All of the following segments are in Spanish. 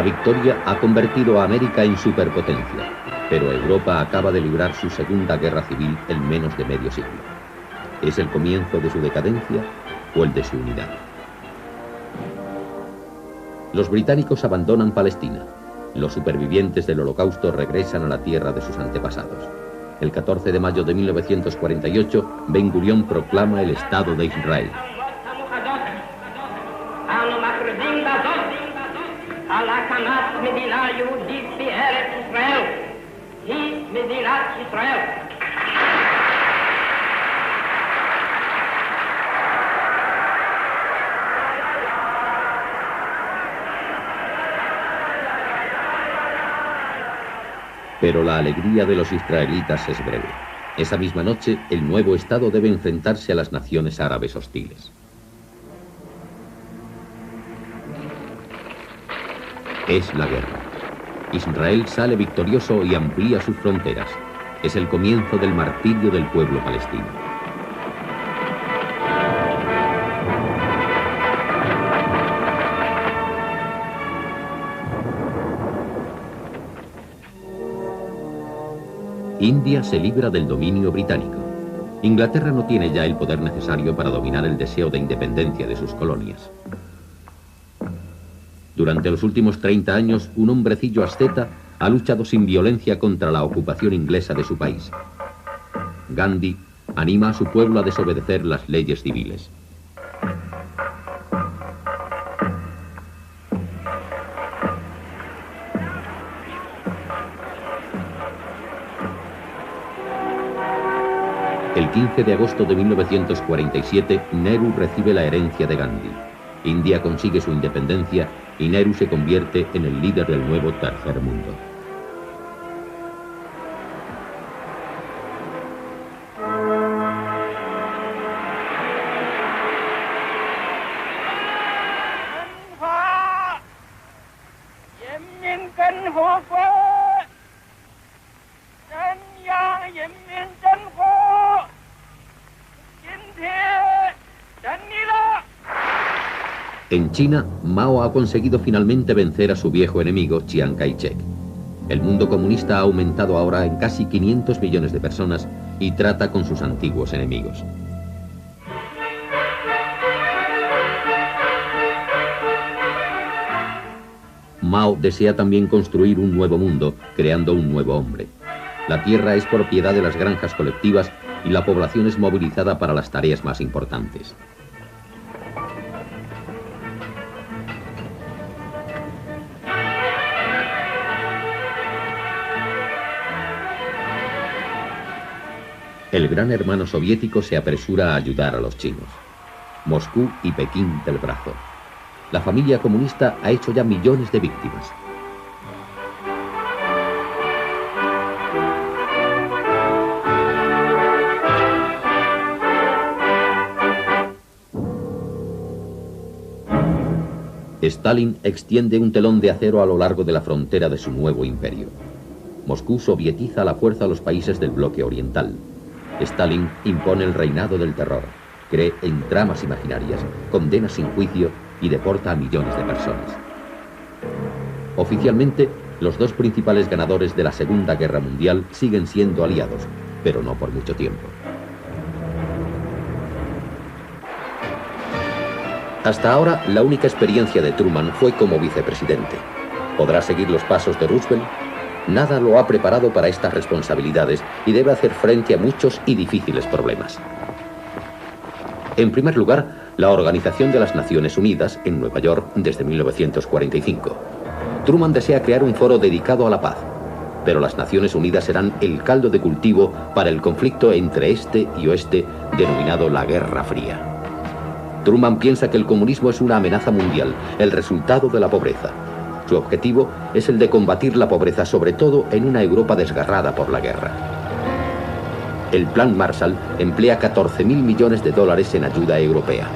La victoria ha convertido a América en superpotencia, pero Europa acaba de librar su segunda guerra civil en menos de medio siglo. ¿Es el comienzo de su decadencia o el de su unidad? Los británicos abandonan Palestina. Los supervivientes del Holocausto regresan a la tierra de sus antepasados. El 14 de mayo de 1948, Ben Gurión proclama el Estado de Israel. Pero la alegría de los israelitas es breve. Esa misma noche, el nuevo Estado debe enfrentarse a las naciones árabes hostiles. Es la guerra. Israel sale victorioso y amplía sus fronteras. Es el comienzo del martirio del pueblo palestino. India se libra del dominio británico. Inglaterra no tiene ya el poder necesario para dominar el deseo de independencia de sus colonias. Durante los últimos 30 años, un hombrecillo asceta ha luchado sin violencia contra la ocupación inglesa de su país. Gandhi anima a su pueblo a desobedecer las leyes civiles. El 15 de agosto de 1947, Nehru recibe la herencia de Gandhi. India consigue su independencia y Nehru se convierte en el líder del nuevo tercer mundo. En China, Mao ha conseguido finalmente vencer a su viejo enemigo, Chiang Kai-shek. El mundo comunista ha aumentado ahora en casi 500 millones de personas y trata con sus antiguos enemigos. Mao desea también construir un nuevo mundo, creando un nuevo hombre. La tierra es propiedad de las granjas colectivas y la población es movilizada para las tareas más importantes. El gran hermano soviético se apresura a ayudar a los chinos. Moscú y Pekín del brazo. La familia comunista ha hecho ya millones de víctimas. Stalin extiende un telón de acero a lo largo de la frontera de su nuevo imperio. Moscú sovietiza a la fuerza a los países del bloque oriental. Stalin impone el reinado del terror, cree en tramas imaginarias, condena sin juicio y deporta a millones de personas. Oficialmente, los dos principales ganadores de la Segunda Guerra Mundial siguen siendo aliados, pero no por mucho tiempo. Hasta ahora, la única experiencia de Truman fue como vicepresidente. ¿Podrá seguir los pasos de Roosevelt? Nada lo ha preparado para estas responsabilidades y debe hacer frente a muchos y difíciles problemas. En primer lugar, la Organización de las Naciones Unidas en Nueva York desde 1945. Truman desea crear un foro dedicado a la paz, pero las Naciones Unidas serán el caldo de cultivo para el conflicto entre este y oeste denominado la Guerra Fría. Truman piensa que el comunismo es una amenaza mundial, el resultado de la pobreza. Su objetivo es el de combatir la pobreza, sobre todo en una Europa desgarrada por la guerra. El Plan Marshall emplea 14.000 millones de dólares en ayuda europea.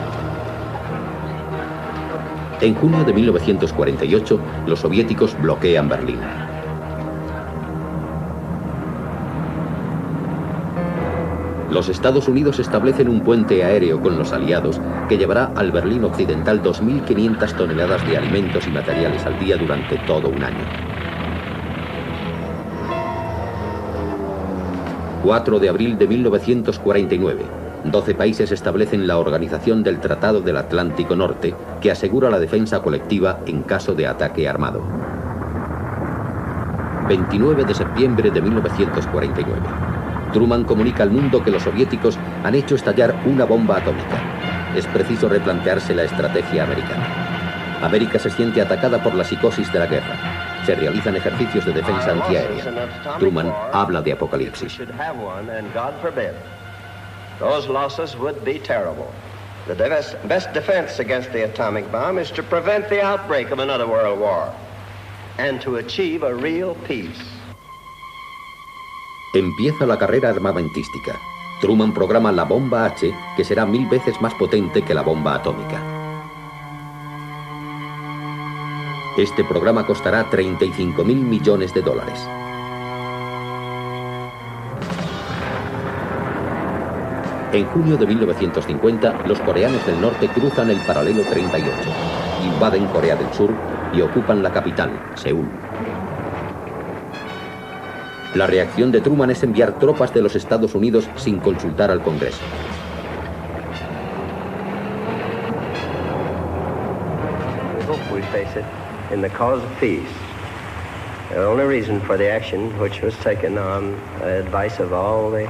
En junio de 1948, los soviéticos bloquean Berlín. Los Estados Unidos establecen un puente aéreo con los aliados que llevará al Berlín Occidental 2.500 toneladas de alimentos y materiales al día durante todo un año. 4 de abril de 1949. 12 países establecen la Organización del Tratado del Atlántico Norte, que asegura la defensa colectiva en caso de ataque armado. 29 de septiembre de 1949. Truman comunica al mundo que los soviéticos han hecho estallar una bomba atómica. Es preciso replantearse la estrategia americana. América se siente atacada por la psicosis de la guerra. Se realizan ejercicios de defensa antiaérea. Truman habla de apocalipsis. Those losses would be terrible. The best defense against the atomic bomb is to prevent the outbreak of another world war and to achieve a real peace. Empieza la carrera armamentística. Truman programa la bomba H, que será 1000 veces más potente que la bomba atómica. Este programa costará 35.000 millones de dólares. En junio de 1950, los coreanos del norte cruzan el paralelo 38, invaden Corea del Sur y ocupan la capital, Seúl. La reacción de Truman es enviar tropas de los Estados Unidos sin consultar al Congreso. We face it in the cause of peace. The only reason for the action which was taken on advice of all the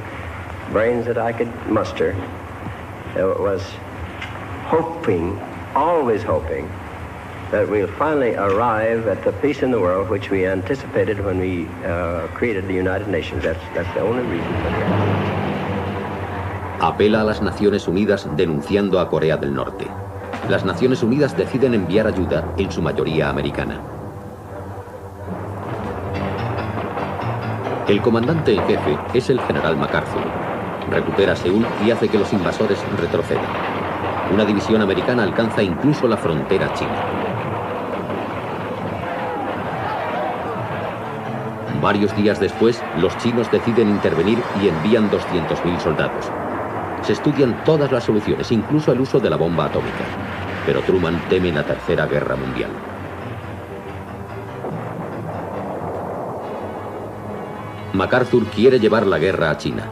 brains that I could muster was hoping, always hoping, that we'll finally arrive at the peace in the world which we anticipated when we created the United Nations. That's the only reason for the action. Apela a las Naciones Unidas denunciando a Corea del Norte. Las Naciones Unidas deciden enviar ayuda, en su mayoría americana. El comandante en jefe es el general MacArthur. Recupera Seúl y hace que los invasores retrocedan. Una división americana alcanza incluso la frontera china. Varios días después, los chinos deciden intervenir y envían 200.000 soldados. Se estudian todas las soluciones, incluso el uso de la bomba atómica. Pero Truman teme la Tercera Guerra Mundial. MacArthur quiere llevar la guerra a China.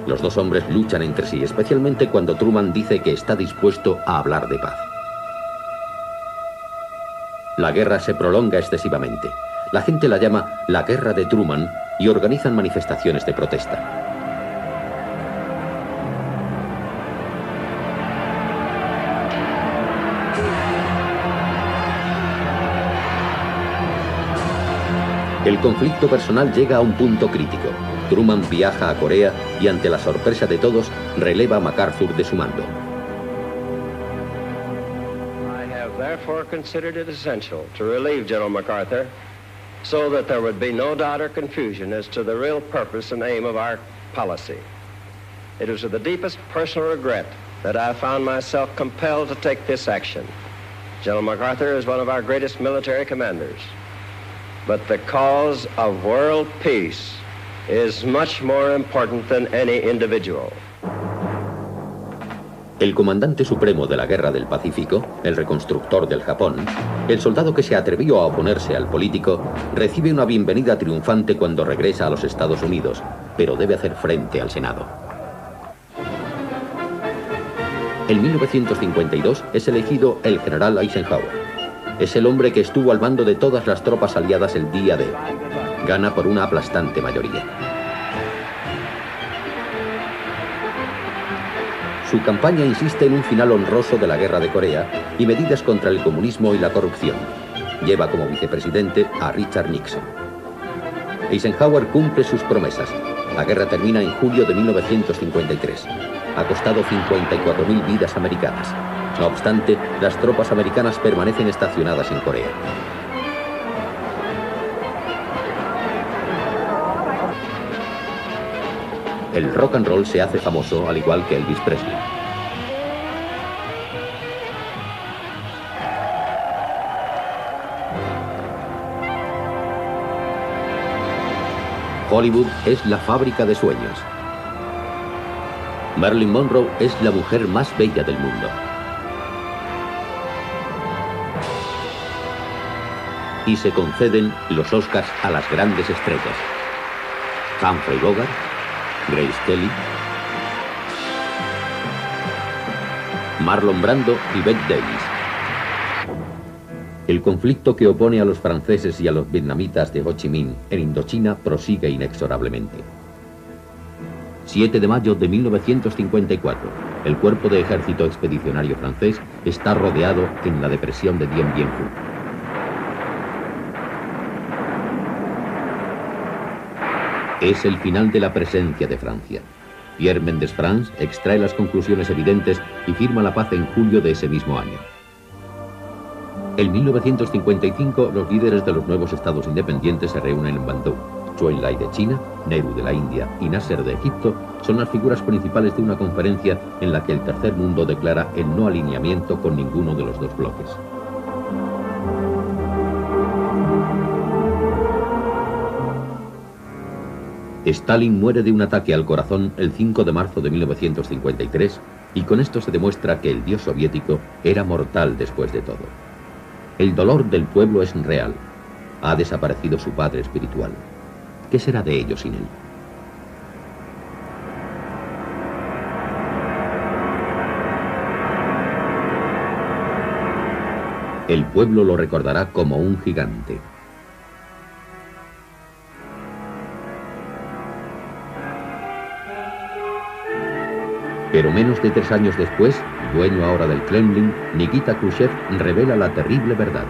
Los dos hombres luchan entre sí, especialmente cuando Truman dice que está dispuesto a hablar de paz. La guerra se prolonga excesivamente. La gente la llama la Guerra de Truman y organizan manifestaciones de protesta. El conflicto personal llega a un punto crítico. Truman viaja a Corea y ante la sorpresa de todos, releva a MacArthur de su mando. I have therefore considered it essential to relieve General MacArthur so that there would be no doubt or confusion as to the real purpose and aim of our policy. It was with the deepest personal regret that I found myself compelled to take this action. General MacArthur is one of our greatest military commanders. But the cause of world peace is much more important than any individual. El comandante supremo de la Guerra del Pacífico, el reconstructor del Japón, el soldado que se atrevió a oponerse al político, recibe una bienvenida triunfante cuando regresa a los Estados Unidos, pero debe hacer frente al Senado. En 1952 es elegido el general Eisenhower. Es el hombre que estuvo al mando de todas las tropas aliadas el día D. Gana por una aplastante mayoría. Su campaña insiste en un final honroso de la Guerra de Corea y medidas contra el comunismo y la corrupción. Lleva como vicepresidente a Richard Nixon. Eisenhower cumple sus promesas. La guerra termina en julio de 1953. Ha costado 54.000 vidas americanas. No obstante, las tropas americanas permanecen estacionadas en Corea. El rock and roll se hace famoso, al igual que Elvis Presley. Hollywood es la fábrica de sueños. Marilyn Monroe es la mujer más bella del mundo. Y se conceden los Oscars a las grandes estrellas. Humphrey Bogart, Grace Kelly, Marlon Brando y Bette Davis. El conflicto que opone a los franceses y a los vietnamitas de Ho Chi Minh en Indochina prosigue inexorablemente. 7 de mayo de 1954, el cuerpo de ejército expedicionario francés está rodeado en la depresión de Dien Bien Phu. Es el final de la presencia de Francia. Pierre Mendès France extrae las conclusiones evidentes y firma la paz en julio de ese mismo año. En 1955, los líderes de los nuevos estados independientes se reúnen en Bandung. Zhou Enlai de China, Nehru de la India y Nasser de Egipto son las figuras principales de una conferencia en la que el tercer mundo declara el no alineamiento con ninguno de los dos bloques. Stalin muere de un ataque al corazón el 5 de marzo de 1953 y con esto se demuestra que el dios soviético era mortal después de todo. El dolor del pueblo es real. Ha desaparecido su padre espiritual. ¿Qué será de ellos sin él? El pueblo lo recordará como un gigante. Pero menos de 3 años después, dueño ahora del Kremlin, Nikita Khrushchev revela la terrible verdad.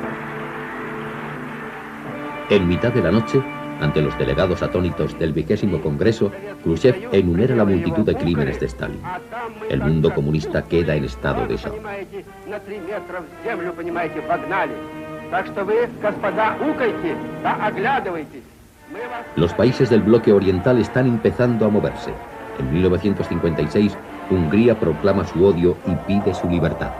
En mitad de la noche, ante los delegados atónitos del 20º Congreso, Khrushchev enumera la multitud de crímenes de Stalin. El mundo comunista queda en estado de shock. Los países del bloque oriental están empezando a moverse. En 1956, Hungría proclama su odio y pide su libertad.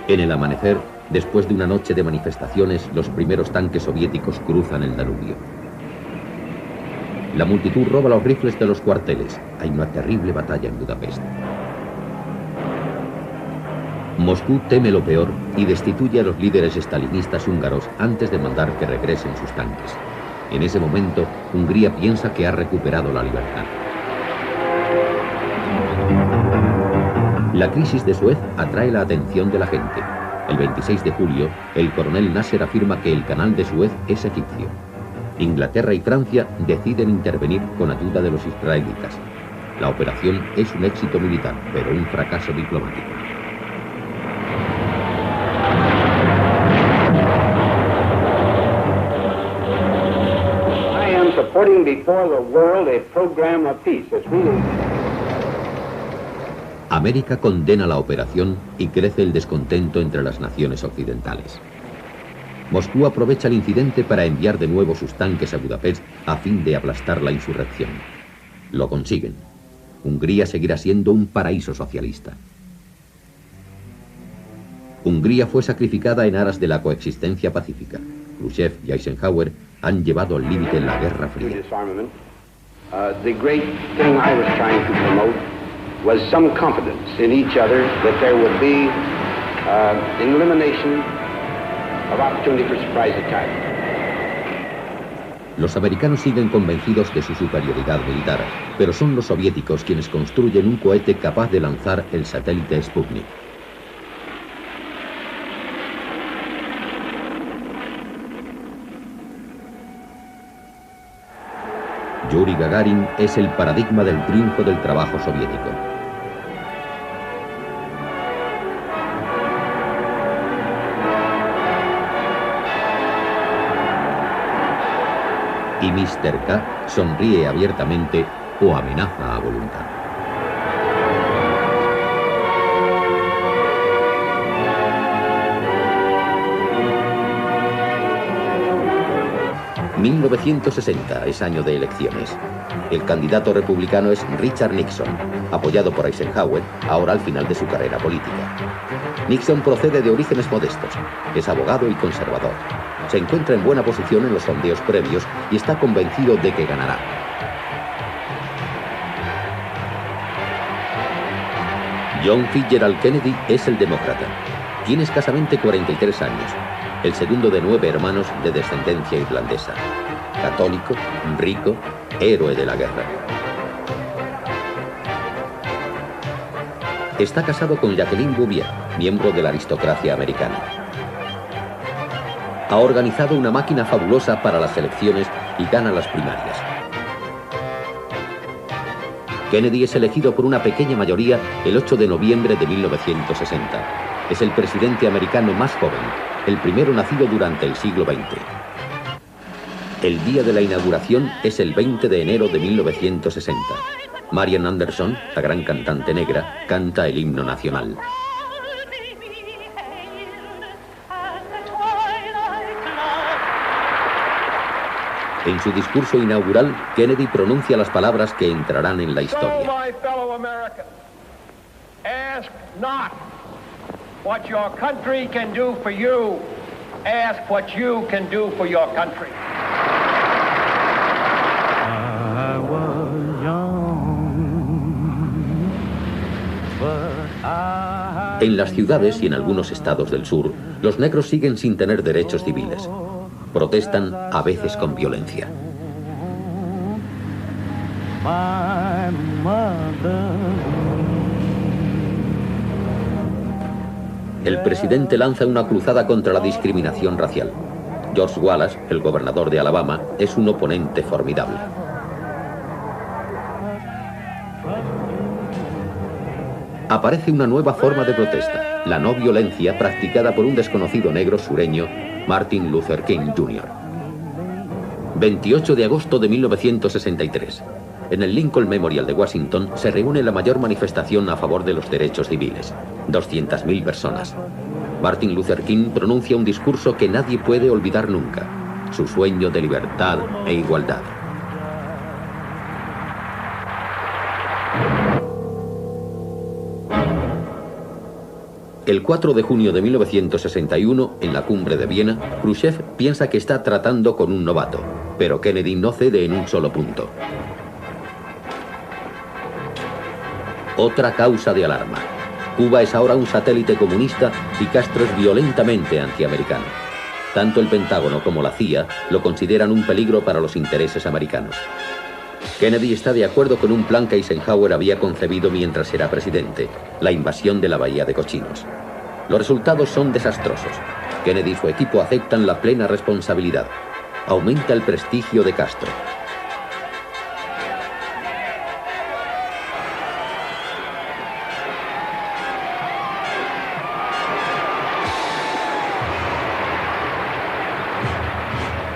En el amanecer, después de una noche de manifestaciones, los primeros tanques soviéticos cruzan el Danubio. La multitud roba los rifles de los cuarteles. Hay una terrible batalla en Budapest. Moscú teme lo peor y destituye a los líderes estalinistas húngaros antes de mandar que regresen sus tanques. En ese momento, Hungría piensa que ha recuperado la libertad. La crisis de Suez atrae la atención de la gente. El 26 de julio, el coronel Nasser afirma que el canal de Suez es egipcio. Inglaterra y Francia deciden intervenir con ayuda de los israelitas. La operación es un éxito militar, pero un fracaso diplomático. Putting before the world a program of peace. América condena la operación y crece el descontento entre las naciones occidentales. Moscú aprovecha el incidente para enviar de nuevo sus tanques a Budapest a fin de aplastar la insurrección. Lo consiguen. Hungría seguirá siendo un paraíso socialista. Hungría fue sacrificada en aras de la coexistencia pacífica. Khrushchev y Eisenhower han llevado al límite la Guerra Fría. The great thing I was trying to promote was some confidence in each other that there would be an elimination of opportunity for surprise attack. Los americanos siguen convencidos de su superioridad militar, pero son los soviéticos quienes construyen un cohete capaz de lanzar el satélite Sputnik. Yuri Gagarin es el paradigma del triunfo del trabajo soviético. Y Mr. K sonríe abiertamente o amenaza a voluntad. ...1960 es año de elecciones. El candidato republicano es Richard Nixon, apoyado por Eisenhower, ahora al final de su carrera política. Nixon procede de orígenes modestos, es abogado y conservador. Se encuentra en buena posición en los sondeos previos y está convencido de que ganará. John Fitzgerald Kennedy es el demócrata. Tiene escasamente 43 años, el segundo de 9 hermanos de descendencia irlandesa. Católico, rico, héroe de la guerra. Está casado con Jacqueline Bouvier, miembro de la aristocracia americana. Ha organizado una máquina fabulosa para las elecciones y gana las primarias. Kennedy es elegido por una pequeña mayoría el 8 de noviembre de 1960. Es el presidente americano más joven, el primero nacido durante el siglo XX. El día de la inauguración es el 20 de enero de 1960. Marian Anderson, la gran cantante negra, canta el himno nacional. En su discurso inaugural, Kennedy pronuncia las palabras que entrarán en la historia. So, my fellow Americans, ask not what your country can do for you, ask what you can do for your country. I was young, but I... En las ciudades y en algunos estados del sur, los negros siguen sin tener derechos civiles. Protestan a veces con violencia. My mother. El presidente lanza una cruzada contra la discriminación racial. George Wallace, el gobernador de Alabama, es un oponente formidable. Aparece una nueva forma de protesta, la no violencia practicada por un desconocido negro sureño, Martin Luther King Jr. 28 de agosto de 1963. En el Lincoln Memorial de Washington se reúne la mayor manifestación a favor de los derechos civiles. 200.000 personas. Martin Luther King pronuncia un discurso que nadie puede olvidar nunca. Su sueño de libertad e igualdad. El 4 de junio de 1961, en la cumbre de Viena, Khrushchev piensa que está tratando con un novato, pero Kennedy no cede en un solo punto. Otra causa de alarma. Cuba es ahora un satélite comunista y Castro es violentamente antiamericano. Tanto el Pentágono como la CIA lo consideran un peligro para los intereses americanos. Kennedy está de acuerdo con un plan que Eisenhower había concebido mientras era presidente, la invasión de la Bahía de Cochinos. Los resultados son desastrosos. Kennedy y su equipo aceptan la plena responsabilidad. Aumenta el prestigio de Castro.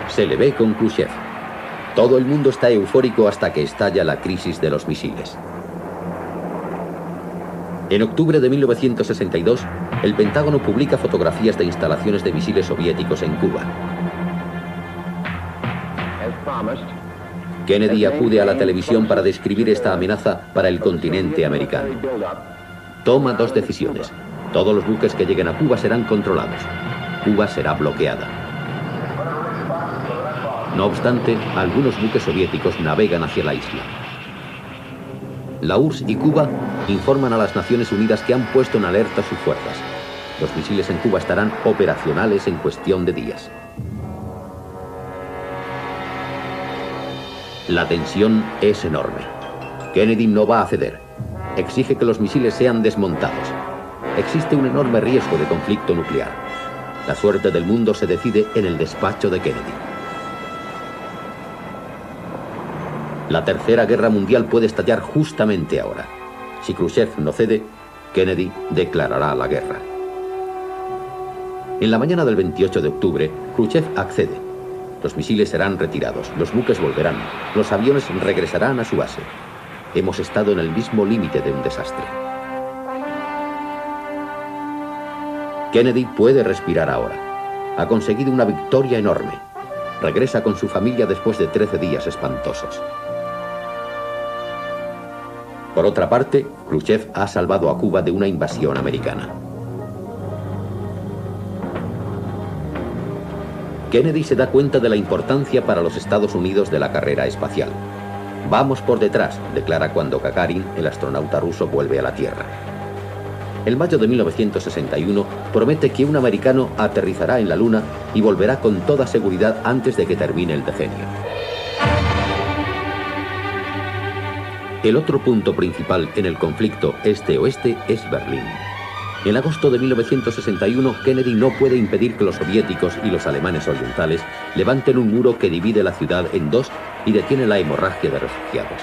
Se le ve con Khrushchev. Todo el mundo está eufórico hasta que estalla la crisis de los misiles. En octubre de 1962, el Pentágono publica fotografías de instalaciones de misiles soviéticos en Cuba. Kennedy acude a la televisión para describir esta amenaza para el continente americano. Toma dos decisiones. Todos los buques que lleguen a Cuba serán controlados. Cuba será bloqueada. No obstante, algunos buques soviéticos navegan hacia la isla. La URSS y Cuba informan a las Naciones Unidas que han puesto en alerta sus fuerzas. Los misiles en Cuba estarán operacionales en cuestión de días. La tensión es enorme. Kennedy no va a ceder. Exige que los misiles sean desmontados. Existe un enorme riesgo de conflicto nuclear. La suerte del mundo se decide en el despacho de Kennedy. La Tercera Guerra Mundial puede estallar justamente ahora. Si Khrushchev no cede, Kennedy declarará la guerra. En la mañana del 28 de octubre, Khrushchev accede. Los misiles serán retirados, los buques volverán, los aviones regresarán a su base. Hemos estado en el mismo límite de un desastre. Kennedy puede respirar ahora. Ha conseguido una victoria enorme. Regresa con su familia después de 13 días espantosos. Por otra parte, Khrushchev ha salvado a Cuba de una invasión americana. Kennedy se da cuenta de la importancia para los Estados Unidos de la carrera espacial. Vamos por detrás, declara cuando Gagarin, el astronauta ruso, vuelve a la Tierra. En mayo de 1961 promete que un americano aterrizará en la Luna y volverá con toda seguridad antes de que termine el decenio. El otro punto principal en el conflicto este-oeste es Berlín. En agosto de 1961, Kennedy no puede impedir que los soviéticos y los alemanes orientales levanten un muro que divide la ciudad en dos y detiene la hemorragia de refugiados.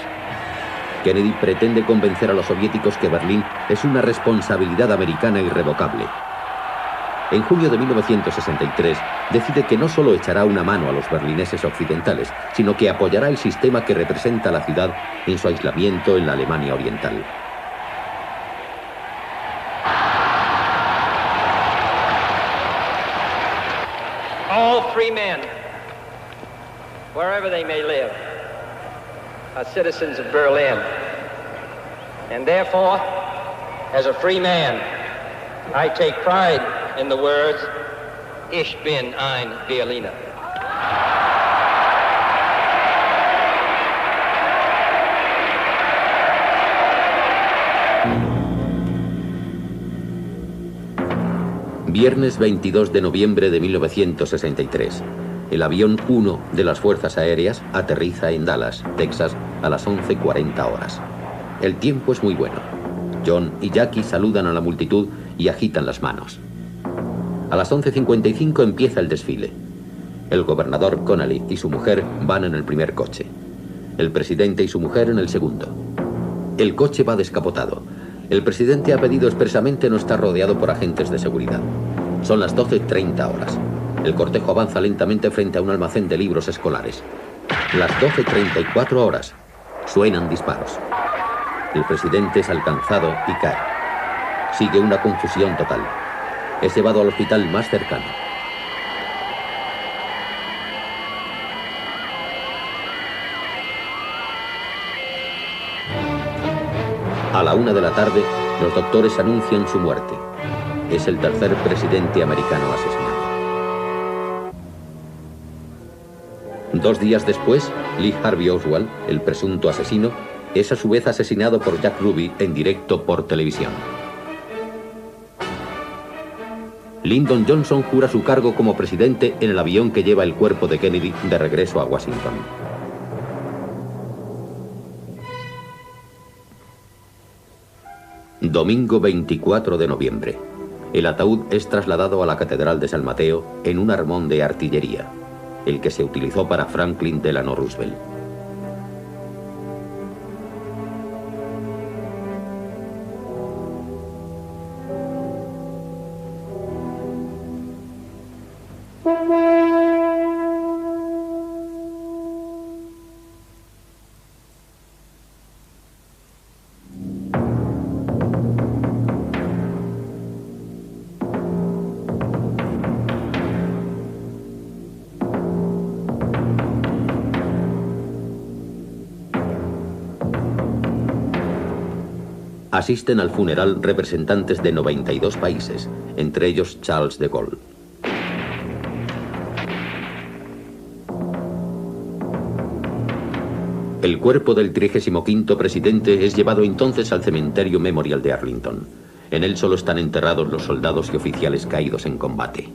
Kennedy pretende convencer a los soviéticos que Berlín es una responsabilidad americana irrevocable. En junio de 1963, decide que no solo echará una mano a los berlineses occidentales, sino que apoyará el sistema que representa a la ciudad en su aislamiento en la Alemania oriental. All free men, wherever they may live, are citizens of Berlin. And therefore, as a free man, I take pride in the words, Ich bin ein Berliner. Viernes 22 de noviembre de 1963. El avión 1 de las Fuerzas Aéreas aterriza en Dallas, Texas, a las 11:40 horas. El tiempo es muy bueno. John y Jackie saludan a la multitud y agitan las manos. A las 11:55 empieza el desfile. El gobernador Connally y su mujer van en el primer coche. El presidente y su mujer en el segundo. El coche va descapotado. El presidente ha pedido expresamente no estar rodeado por agentes de seguridad. Son las 12:30 horas. El cortejo avanza lentamente frente a un almacén de libros escolares. Las 12:34 horas. Suenan disparos. El presidente es alcanzado y cae. Sigue una confusión total. Es llevado al hospital más cercano. A la 1 de la tarde, los doctores anuncian su muerte. Es el tercer presidente americano asesinado. 2 días después, Lee Harvey Oswald, el presunto asesino, es a su vez asesinado por Jack Ruby en directo por televisión. Lyndon Johnson jura su cargo como presidente en el avión que lleva el cuerpo de Kennedy de regreso a Washington. Domingo 24 de noviembre. El ataúd es trasladado a la Catedral de San Mateo en un armón de artillería, el que se utilizó para Franklin Delano Roosevelt. Asisten al funeral representantes de 92 países, entre ellos Charles de Gaulle. El cuerpo del 35º presidente es llevado entonces al cementerio Memorial de Arlington. En él solo están enterrados los soldados y oficiales caídos en combate.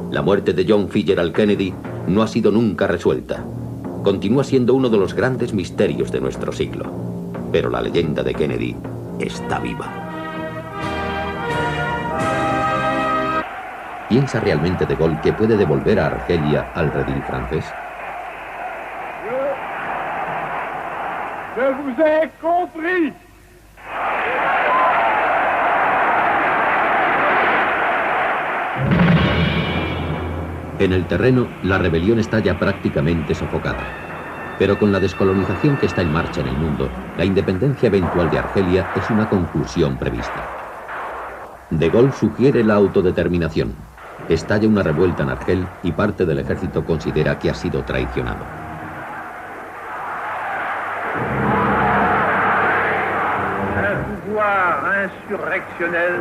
La muerte de John Fitzgerald Kennedy no ha sido nunca resuelta. Continúa siendo uno de los grandes misterios de nuestro siglo. Pero la leyenda de Kennedy está viva. ¿Piensa realmente de Gaulle que puede devolver a Argelia al redil francés? Je vous ai compris. En el terreno, la rebelión está ya prácticamente sofocada. Pero con la descolonización que está en marcha en el mundo, la independencia eventual de Argelia es una conclusión prevista. De Gaulle sugiere la autodeterminación. Estalla una revuelta en Argel y parte del ejército considera que ha sido traicionado. Un pouvoir insurrectionnel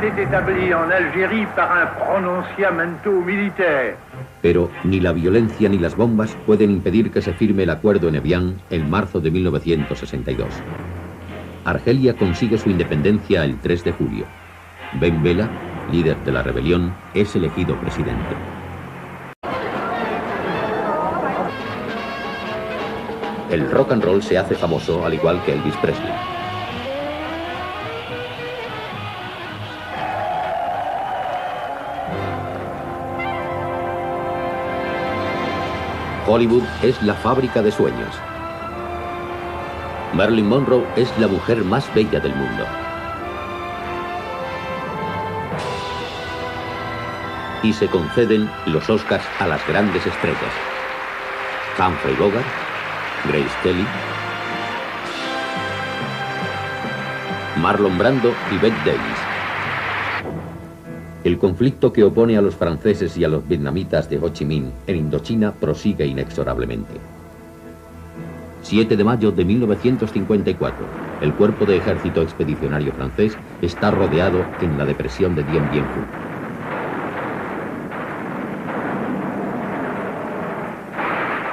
s'est établie en Algérie par un prononciamento militaire. Pero ni la violencia ni las bombas pueden impedir que se firme el acuerdo en Evian en marzo de 1962. Argelia consigue su independencia el 3 de julio. Ben Bella, líder de la rebelión, es elegido presidente. El rock and roll se hace famoso, al igual que Elvis Presley. Hollywood es la fábrica de sueños. Marilyn Monroe es la mujer más bella del mundo. Y se conceden los Oscars a las grandes estrellas. Humphrey Bogart, Grace Kelly, Marlon Brando y Bette Davis. El conflicto que opone a los franceses y a los vietnamitas de Ho Chi Minh en Indochina prosigue inexorablemente. 7 de mayo de 1954, el cuerpo de ejército expedicionario francés está rodeado en la depresión de Dien Bien Phu.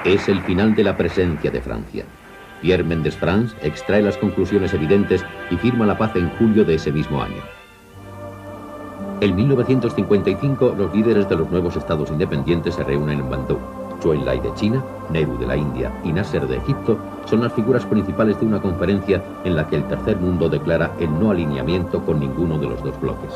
Es el final de la presencia de Francia. Pierre Mendès France extrae las conclusiones evidentes y firma la paz en julio de ese mismo año. En 1955, los líderes de los nuevos estados independientes se reúnen en Bandung. Zhou Enlai de China, Nehru de la India y Nasser de Egipto son las figuras principales de una conferencia en la que el tercer mundo declara el no alineamiento con ninguno de los dos bloques.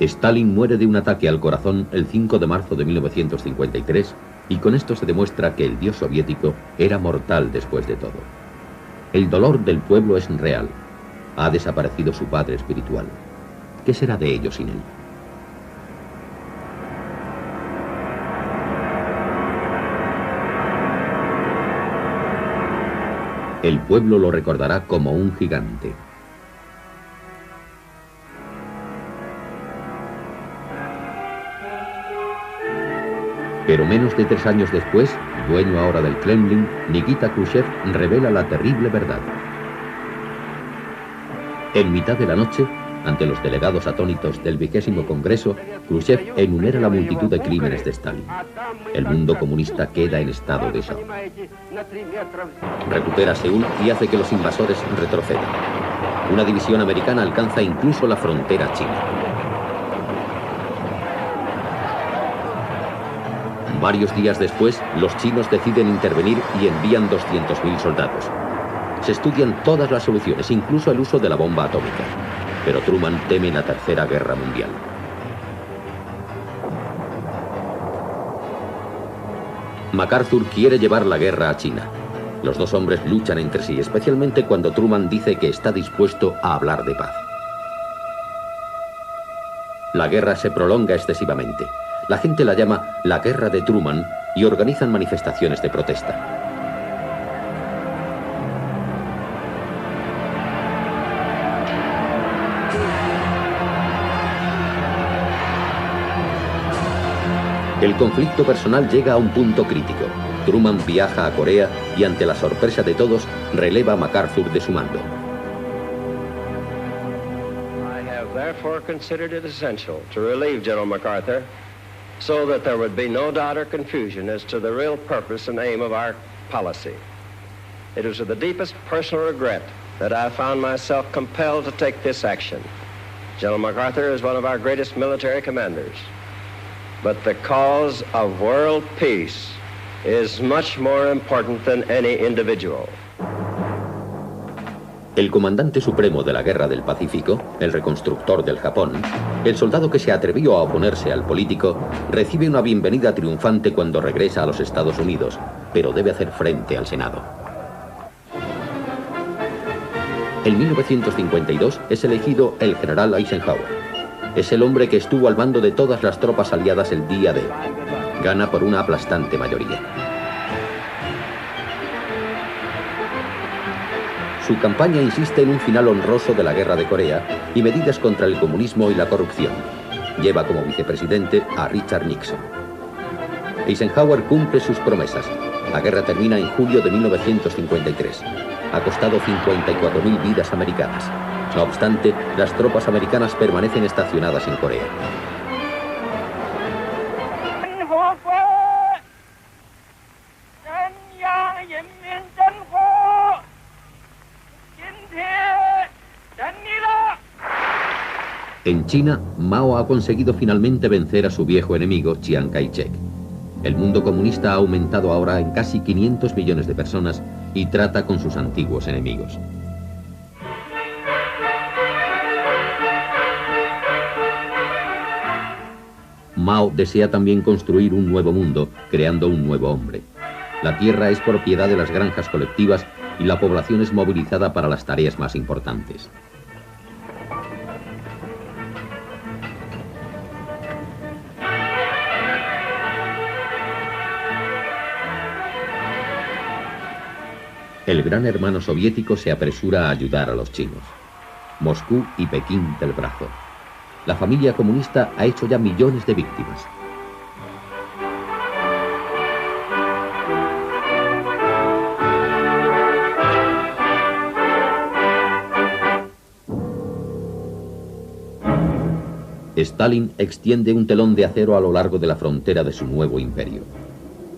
Stalin muere de un ataque al corazón el 5 de marzo de 1953 y con esto se demuestra que el dios soviético era mortal después de todo. El dolor del pueblo es real. Ha desaparecido su padre espiritual. ¿Qué será de ellos sin él? El pueblo lo recordará como un gigante. Pero menos de 3 años después, dueño ahora del Kremlin, Nikita Khrushchev revela la terrible verdad. En mitad de la noche, ante los delegados atónitos del 20º Congreso, Khrushchev enumera la multitud de crímenes de Stalin. El mundo comunista queda en estado de shock. Recupera Seúl y hace que los invasores retrocedan. Una división americana alcanza incluso la frontera china. Varios días después, los chinos deciden intervenir y envían 200.000 soldados. Se estudian todas las soluciones, incluso el uso de la bomba atómica. Pero Truman teme la Tercera Guerra Mundial. MacArthur quiere llevar la guerra a China. Los dos hombres luchan entre sí, especialmente cuando Truman dice que está dispuesto a hablar de paz. La guerra se prolonga excesivamente. La gente la llama la Guerra de Truman y organizan manifestaciones de protesta. El conflicto personal llega a un punto crítico. Truman viaja a Corea y ante la sorpresa de todos, releva a MacArthur de su mando. I have therefore considered it essential to relieve General MacArthur so that there would be no doubt or confusion as to the real purpose and aim of our policy. It was with the deepest personal regret that I found myself compelled to take this action. General MacArthur is one of our greatest military commanders. But the cause of world peace is much more important than any individual. El comandante supremo de la Guerra del Pacífico, el reconstructor del Japón, el soldado que se atrevió a oponerse al político, recibe una bienvenida triunfante cuando regresa a los Estados Unidos, pero debe hacer frente al Senado. En 1952 es elegido el general Eisenhower. Es el hombre que estuvo al mando de todas las tropas aliadas el día D. Gana por una aplastante mayoría. Su campaña insiste en un final honroso de la Guerra de Corea y medidas contra el comunismo y la corrupción. Lleva como vicepresidente a Richard Nixon. Eisenhower cumple sus promesas. La guerra termina en julio de 1953. Ha costado 54.000 vidas americanas. No obstante, las tropas americanas permanecen estacionadas en Corea. En China, Mao ha conseguido finalmente vencer a su viejo enemigo, Chiang Kai-shek. El mundo comunista ha aumentado ahora en casi 500 millones de personas y trata con sus antiguos enemigos. Mao desea también construir un nuevo mundo, creando un nuevo hombre. La tierra es propiedad de las granjas colectivas y la población es movilizada para las tareas más importantes. El gran hermano soviético se apresura a ayudar a los chinos. Moscú y Pekín del brazo. La familia comunista ha hecho ya millones de víctimas. Stalin extiende un telón de acero a lo largo de la frontera de su nuevo imperio.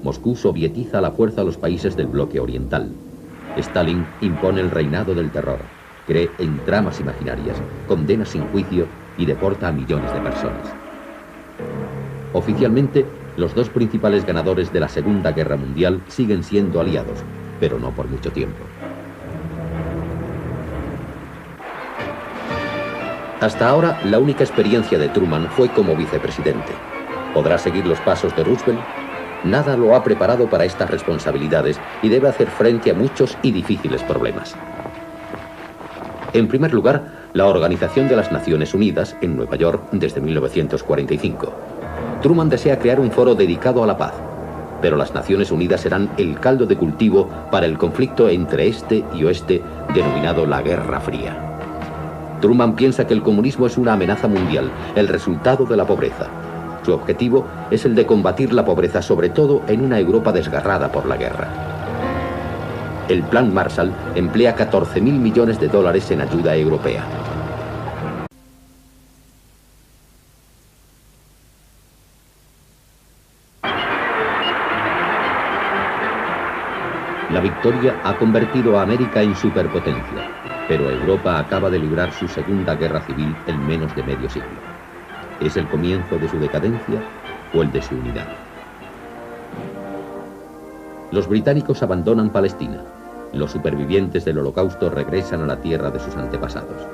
Moscú sovietiza a la fuerza a los países del bloque oriental. Stalin impone el reinado del terror, cree en tramas imaginarias, condena sin juicio y deporta a millones de personas. Oficialmente, los dos principales ganadores de la Segunda Guerra Mundial siguen siendo aliados, pero no por mucho tiempo. Hasta ahora, la única experiencia de Truman fue como vicepresidente. ¿Podrá seguir los pasos de Roosevelt? Nada lo ha preparado para estas responsabilidades y debe hacer frente a muchos y difíciles problemas. En primer lugar, la Organización de las Naciones Unidas en Nueva York desde 1945. Truman desea crear un foro dedicado a la paz, pero las Naciones Unidas serán el caldo de cultivo para el conflicto entre este y oeste denominado la Guerra Fría. Truman piensa que el comunismo es una amenaza mundial, el resultado de la pobreza. Su objetivo es el de combatir la pobreza, sobre todo en una Europa desgarrada por la guerra. El Plan Marshall emplea 14.000 millones de dólares en ayuda europea. La victoria ha convertido a América en superpotencia, pero Europa acaba de librar su segunda guerra civil en menos de medio siglo. ¿Es el comienzo de su decadencia o el de su unidad? Los británicos abandonan Palestina. Los supervivientes del Holocausto regresan a la tierra de sus antepasados.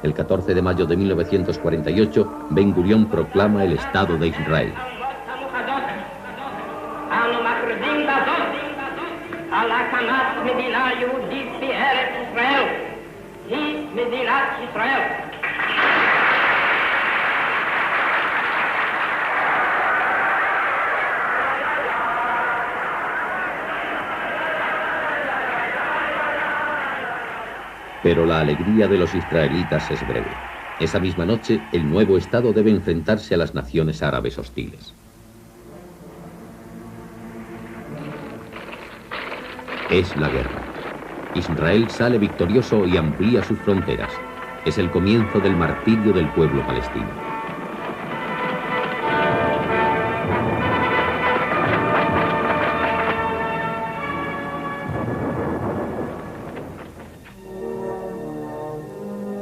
El 14 de mayo de 1948, Ben Gurión proclama el Estado de Israel. Pero la alegría de los israelitas es breve. Esa misma noche, el nuevo Estado debe enfrentarse a las naciones árabes hostiles. Es la guerra. Israel sale victorioso y amplía sus fronteras. Es el comienzo del martirio del pueblo palestino.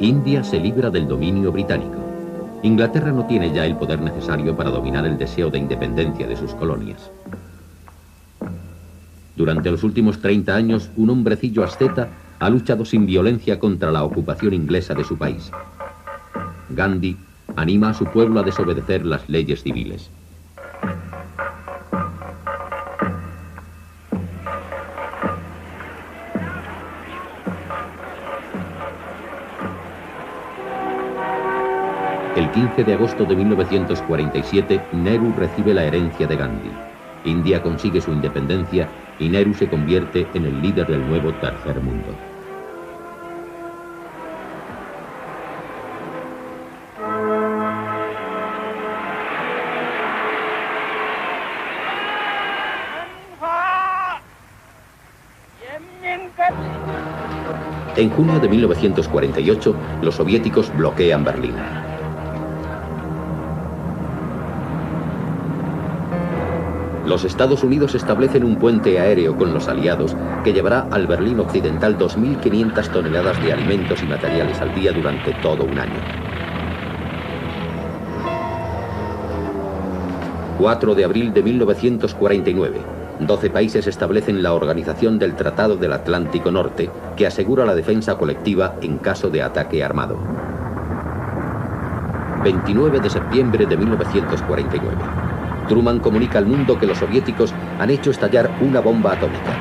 India se libra del dominio británico. Inglaterra no tiene ya el poder necesario para dominar el deseo de independencia de sus colonias. Durante los últimos 30 años, un hombrecillo asceta ha luchado sin violencia contra la ocupación inglesa de su país. Gandhi anima a su pueblo a desobedecer las leyes civiles. El 15 de agosto de 1947, Nehru recibe la herencia de Gandhi. India consigue su independencia y Nehru se convierte en el líder del nuevo tercer mundo. En junio de 1948, los soviéticos bloquean Berlín. Los Estados Unidos establecen un puente aéreo con los aliados que llevará al Berlín Occidental 2.500 toneladas de alimentos y materiales al día durante todo un año. 4 de abril de 1949. 12 países establecen la Organización del Tratado del Atlántico Norte, que asegura la defensa colectiva en caso de ataque armado. 29 de septiembre de 1949. Truman comunica al mundo que los soviéticos han hecho estallar una bomba atómica.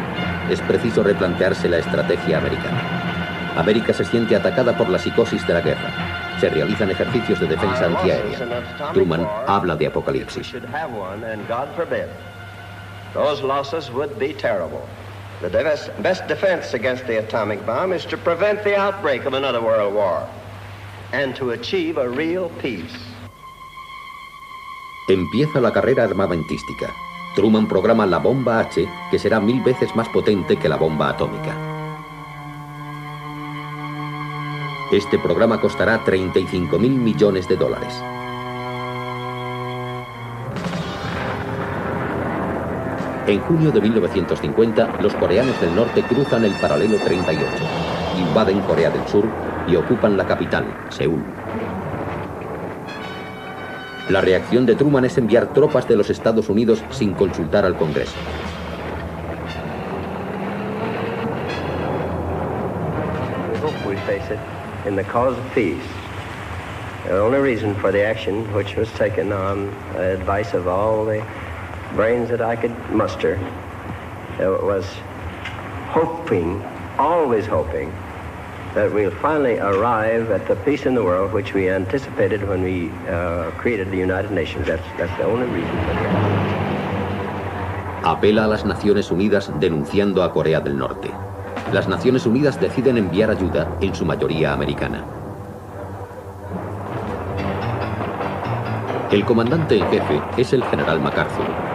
Es preciso replantearse la estrategia americana. América se siente atacada por la psicosis de la guerra. Se realizan ejercicios de defensa antiaérea. Truman habla de apocalipsis. Those losses would be terrible. The best defense against the atomic bomb is to prevent the outbreak of another world war and to achieve a real peace. Empieza la carrera armamentística. Truman programa la bomba H, que será 1000 veces más potente que la bomba atómica. Este programa costará 35.000 millones de dólares. En junio de 1950, los coreanos del norte cruzan el paralelo 38, invaden Corea del Sur y ocupan la capital, Seúl. La reacción de Truman es enviar tropas de los Estados Unidos sin consultar al Congreso. We hope we face it in the cause of peace. The only reason for the action which was taken on advice of all the brains that I could muster was hoping, always hoping, that we'll finally arrive at the peace in the world which we anticipated when we created the United Nations. That's the only reason for the action. Apela a las Naciones Unidas denunciando a Corea del Norte. Las Naciones Unidas deciden enviar ayuda, en su mayoría americana. El comandante en jefe es el general MacArthur.